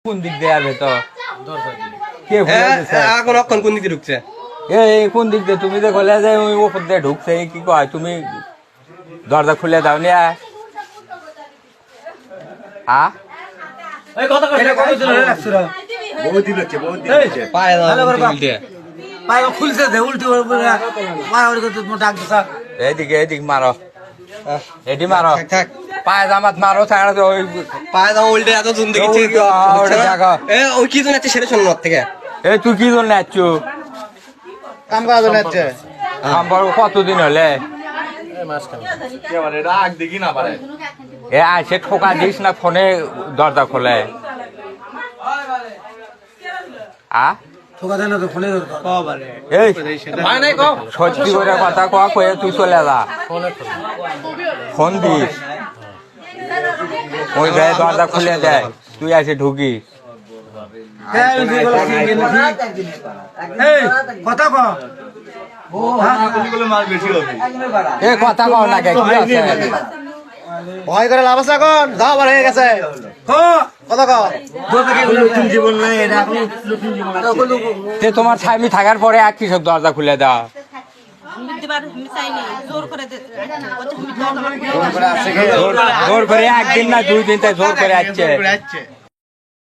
কোন দিক দিয়ে আসবে তো কে এখন অক্ষণ কোন দিকে ঢুকছে? এই কোন দিক দিয়ে তুমি যে খোলা যায় ওই উপর দিয়ে ঢুকছে কি কয় তুমি দরজা খুলে দাও নি এদিকে এদিক মারো এটি মারো পায়ে জামাত মারো ছাড়া তো ওই পায়ে দাও উল্টে এত জুন দেখেছি। ওই কি জন আছে সেটা শোনো ওর থেকে। এই তুই কি জন্য যাচ্ছ কাম করা জন আছে কতদিন হলে এ আসে ঠোকা দিস না ফোনে দরজা খোলে সত্যি করে কথা কয়ে তুই চলে যা ফোন দিস ওই গায়ে দরজা খুলে দেয় তুই আসে ঢুকিস কথা কথা কও না কে কি আছে ভয় করে লাভ আছে এখন যাও বার হয়ে গেছে কথা কও জীবন নাই তোমার স্বামী থাকার পরে এক কৃষক দরজা খুলে দাও জোর করে একদিন না 2 দিন তাই জোর করে আসছে